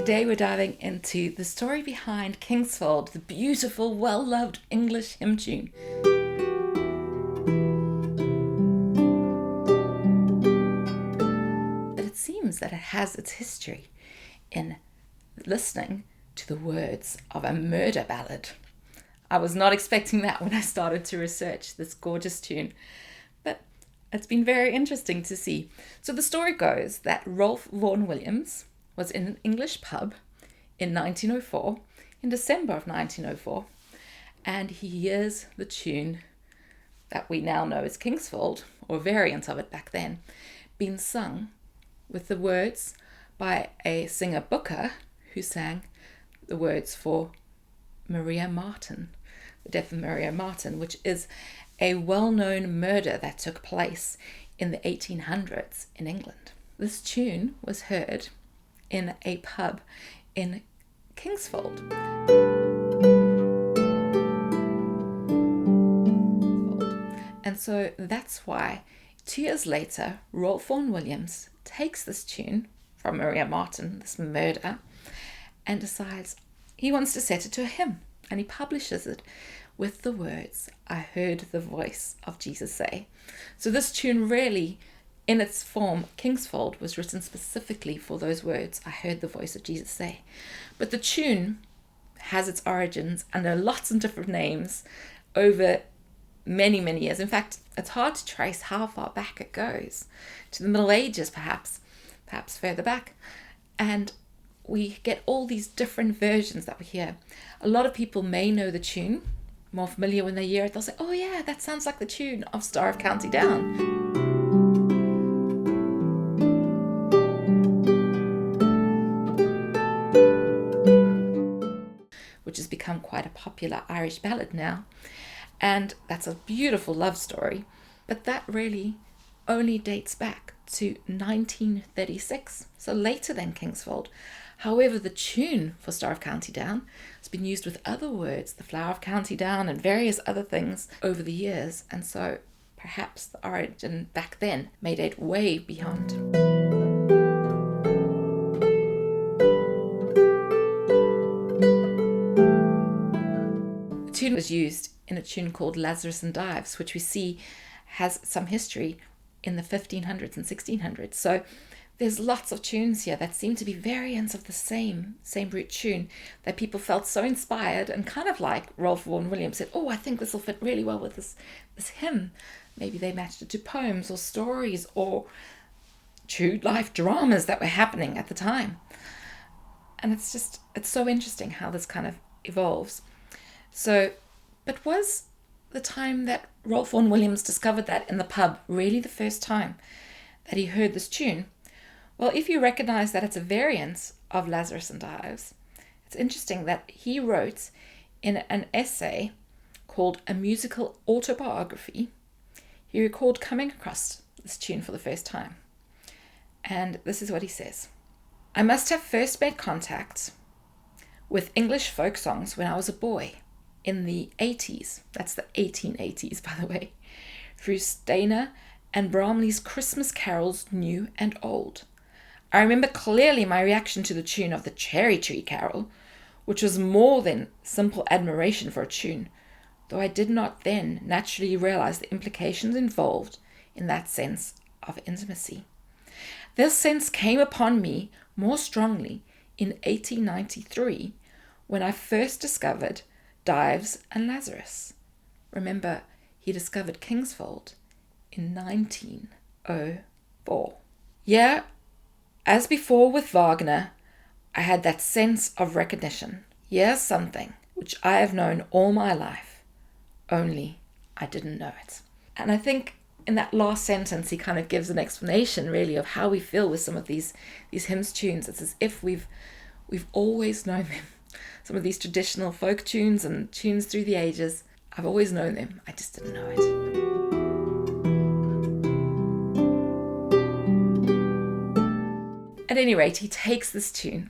Today we're diving into the story behind Kingsfold, the beautiful, well-loved English hymn tune. But it seems that it has its history in listening to the words of a murder ballad. I was not expecting that when I started to research this gorgeous tune, but it's been very interesting to see. So the story goes that Ralph Vaughn Williams was in an English pub in 1904, in December of 1904, and he hears the tune that we now know as Kingsfold, or a variant of it back then, being sung with the words by a singer Booker, who sang the words for Maria Marten, the death of Maria Marten, which is a well-known murder that took place in the 1800s in England. This tune was heard in a pub in Kingsfold. And so that's why 2 years later, Ralph Vaughn Williams takes this tune from Maria Marten, this murder, and decides he wants to set it to a hymn, and he publishes it with the words, "I heard the voice of Jesus say." So this tune really, in its form, Kingsfold, was written specifically for those words, "I heard the voice of Jesus say." But the tune has its origins under lots of different names over many, many years. In fact, it's hard to trace how far back it goes, to the Middle Ages perhaps further back. And we get all these different versions that we hear. A lot of people may know the tune, more familiar when they hear it. They'll say, "Oh yeah, that sounds like the tune of Star of County Down," which has become quite a popular Irish ballad now. And that's a beautiful love story. But that really only dates back to 1936, so later than Kingsfold. However, the tune for Star of County Down has been used with other words, the Flower of County Down and various other things over the years. And so perhaps the origin back then may date way beyond. The tune was used in a tune called Lazarus and Dives, which we see has some history in the 1500s and 1600s. So there's lots of tunes here that seem to be variants of the same root tune that people felt so inspired, and kind of like Ralph Vaughn Williams said, "Oh, I think this will fit really well with this hymn." Maybe they matched it to poems or stories or true life dramas that were happening at the time. And it's so interesting how this kind of evolves. So, but was the time that Ralph Vaughn Williams discovered that in the pub really the first time that he heard this tune? Well, if you recognize that it's a variant of Lazarus and Dives, it's interesting that he wrote in an essay called A Musical Autobiography, he recalled coming across this tune for the first time. And this is what he says: "I must have first made contact with English folk songs when I was a boy, in the 80s, that's the 1880s, by the way, through Steiner and Bromley's Christmas carols, new and old. I remember clearly my reaction to the tune of the Cherry Tree Carol, which was more than simple admiration for a tune, though I did not then naturally realize the implications involved in that sense of intimacy. This sense came upon me more strongly in 1893, when I first discovered Dives and Lazarus." Remember, he discovered Kingsfold in 1904. Yeah, as before with Wagner, I had that sense of recognition. Here's something which I have known all my life, only I didn't know it. And I think in that last sentence, he kind of gives an explanation really of how we feel with some of these hymns tunes. It's as if we've always known them. Some of these traditional folk tunes and tunes through the ages, I've always known them, I just didn't know it. At any rate, he takes this tune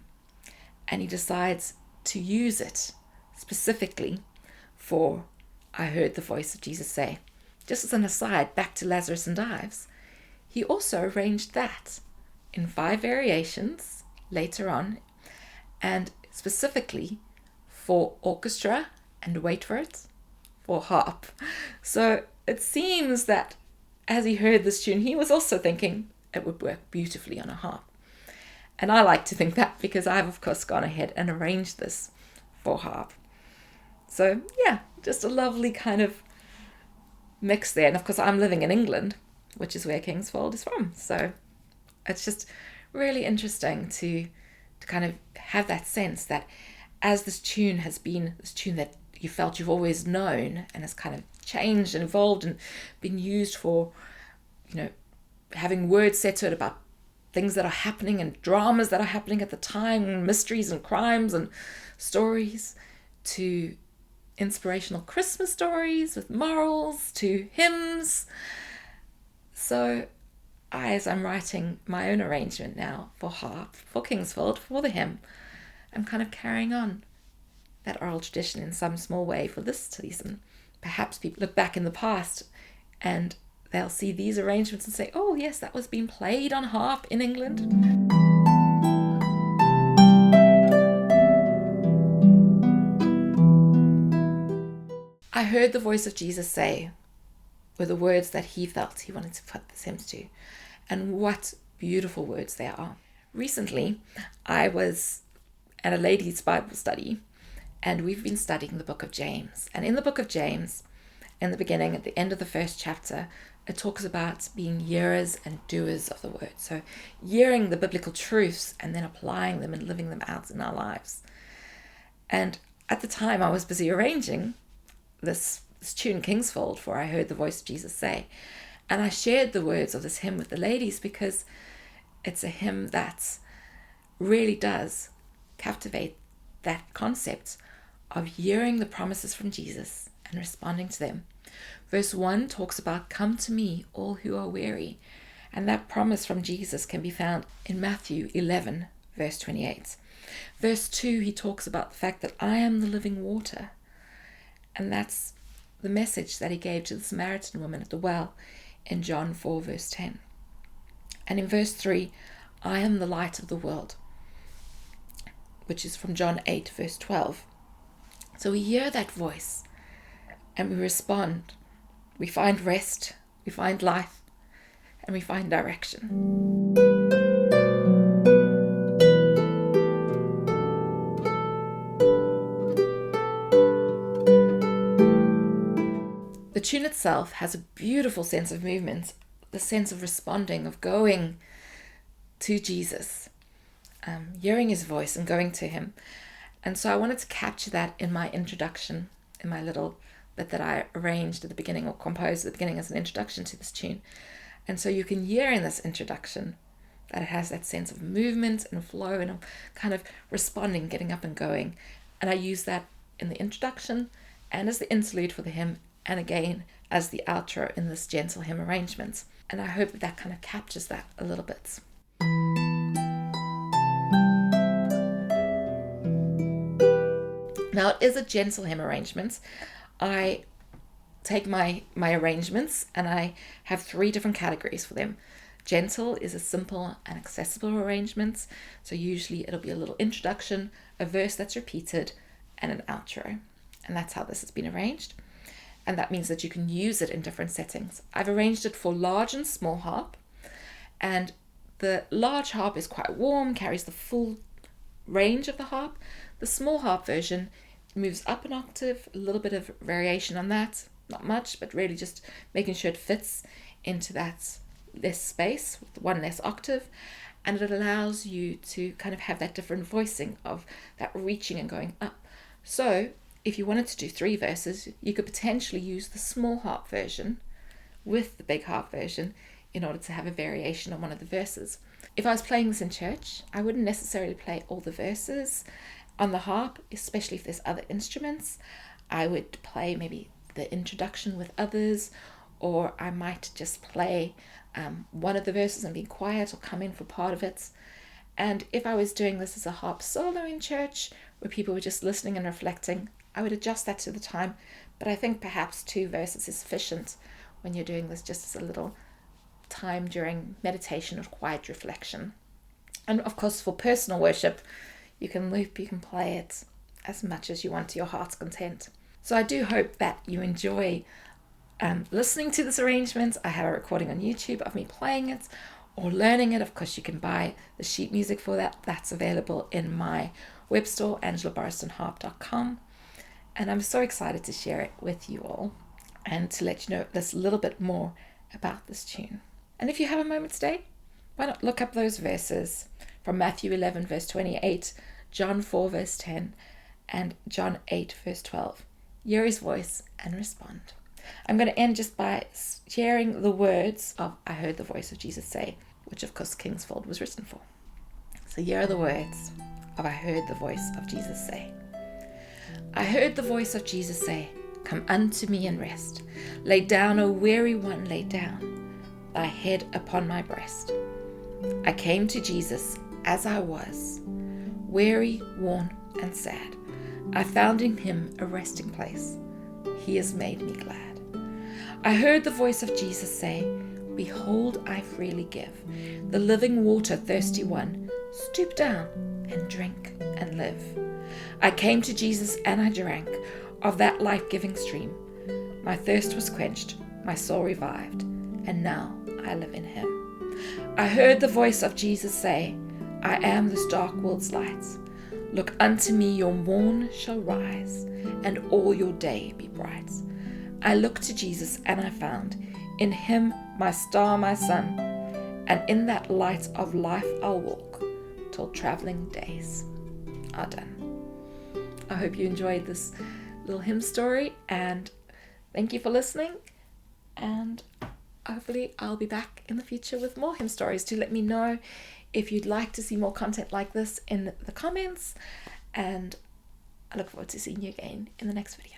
and he decides to use it specifically for "I heard the voice of Jesus say." Just as an aside, back to Lazarus and Dives, he also arranged that in 5 variations later on, and specifically for orchestra, and wait for it, for harp. So it seems that as he heard this tune, he was also thinking it would work beautifully on a harp. And I like to think that because I've, of course, gone ahead and arranged this for harp. So, yeah, just a lovely kind of mix there. And, of course, I'm living in England, which is where Kingsfold is from. So it's just really interesting to kind of have that sense that as this tune has been this tune that you felt you've always known and has kind of changed and evolved and been used for, having words set to it about things that are happening and dramas that are happening at the time, and mysteries and crimes and stories, to inspirational Christmas stories with morals, to hymns. So as I'm writing my own arrangement now for harp, for Kingsfold, for the hymn, I'm kind of carrying on that oral tradition in some small way for this season. Perhaps people look back in the past and they'll see these arrangements and say, oh yes, that was being played on harp in England. I heard the voice of Jesus say, were the words that he felt he wanted to put this hymn to. And what beautiful words they are. Recently, I was at a ladies' Bible study, and we've been studying the book of James. And in the book of James, in the beginning, at the end of the first chapter, it talks about being hearers and doers of the word. So hearing the biblical truths and then applying them and living them out in our lives. And at the time, I was busy arranging this tune, Kingsfold, for I heard the voice of Jesus say. And I shared the words of this hymn with the ladies because it's a hymn that really does captivate that concept of hearing the promises from Jesus and responding to them. Verse 1 talks about, come to me, all who are weary. And that promise from Jesus can be found in Matthew 11, verse 28. Verse 2, he talks about the fact that I am the living water. And that's the message that he gave to the Samaritan woman at the well in John 4, verse 10. And in verse 3, I am the light of the world, which is from John 8, verse 12. So we hear that voice and we respond. We find rest, we find life, and we find direction. The tune itself has a beautiful sense of movement, the sense of responding, of going to Jesus, hearing his voice and going to him. And so I wanted to capture that in my introduction, in my little bit that I arranged at the beginning or composed at the beginning as an introduction to this tune. And so you can hear in this introduction that it has that sense of movement and flow and kind of responding, getting up and going. And I use that in the introduction and as the interlude for the hymn, and again as the outro in this gentle hymn arrangement. And I hope that kind of captures that a little bit. Now it is a gentle hymn arrangement. I take my arrangements and I have 3 different categories for them. Gentle is a simple and accessible arrangement. So usually it'll be a little introduction, a verse that's repeated, and an outro. And that's how this has been arranged. And that means that you can use it in different settings. I've arranged it for large and small harp. And the large harp is quite warm, carries the full range of the harp. The small harp version moves up an octave, a little bit of variation on that, not much, but really just making sure it fits into that less space, with one less octave, and it allows you to kind of have that different voicing of that reaching and going up. So if you wanted to do 3 verses, you could potentially use the small harp version with the big harp version in order to have a variation on one of the verses. If I was playing this in church, I wouldn't necessarily play all the verses on the harp, especially if there's other instruments. I would play maybe the introduction with others, or I might just play one of the verses and be quiet or come in for part of it. And if I was doing this as a harp solo in church, where people were just listening and reflecting, I would adjust that to the time. But I think perhaps 2 verses is sufficient when you're doing this just as a little time during meditation or quiet reflection. And of course, for personal worship, You can loop, you can play it as much as you want to your heart's content. So I do hope that you enjoy listening to this arrangement. I have a recording on YouTube of me playing it or learning it. Of course, you can buy the sheet music for that. That's available in my web store, angelaborristonharp.com. And I'm so excited to share it with you all and to let you know this little bit more about this tune. And if you have a moment today, why not look up those verses from Matthew 11, verse 28, John 4, verse 10, and John 8, verse 12. Hear his voice and respond. I'm going to end just by sharing the words of I Heard the Voice of Jesus Say, which of course Kingsfold was written for. So here are the words of I Heard the Voice of Jesus Say. I heard the voice of Jesus say, come unto me and rest. Lay down, O weary one, lay down, thy head upon my breast. I came to Jesus as I was, weary, worn, and sad. I found in him a resting place. He has made me glad. I heard the voice of Jesus say, behold, I freely give. The living water, thirsty one, stoop down and drink and live. I came to Jesus and I drank of that life-giving stream. My thirst was quenched, my soul revived, and now I live in him. I heard the voice of Jesus say, I am this dark world's light. Look unto me, your morn shall rise, and all your day be bright. I looked to Jesus and I found in him my star, my sun, and in that light of life I'll walk till traveling days are done. I hope you enjoyed this little hymn story, and thank you for listening, and hopefully I'll be back in the future with more hymn stories. Do let me know if you'd like to see more content like this in the comments, and I look forward to seeing you again in the next video.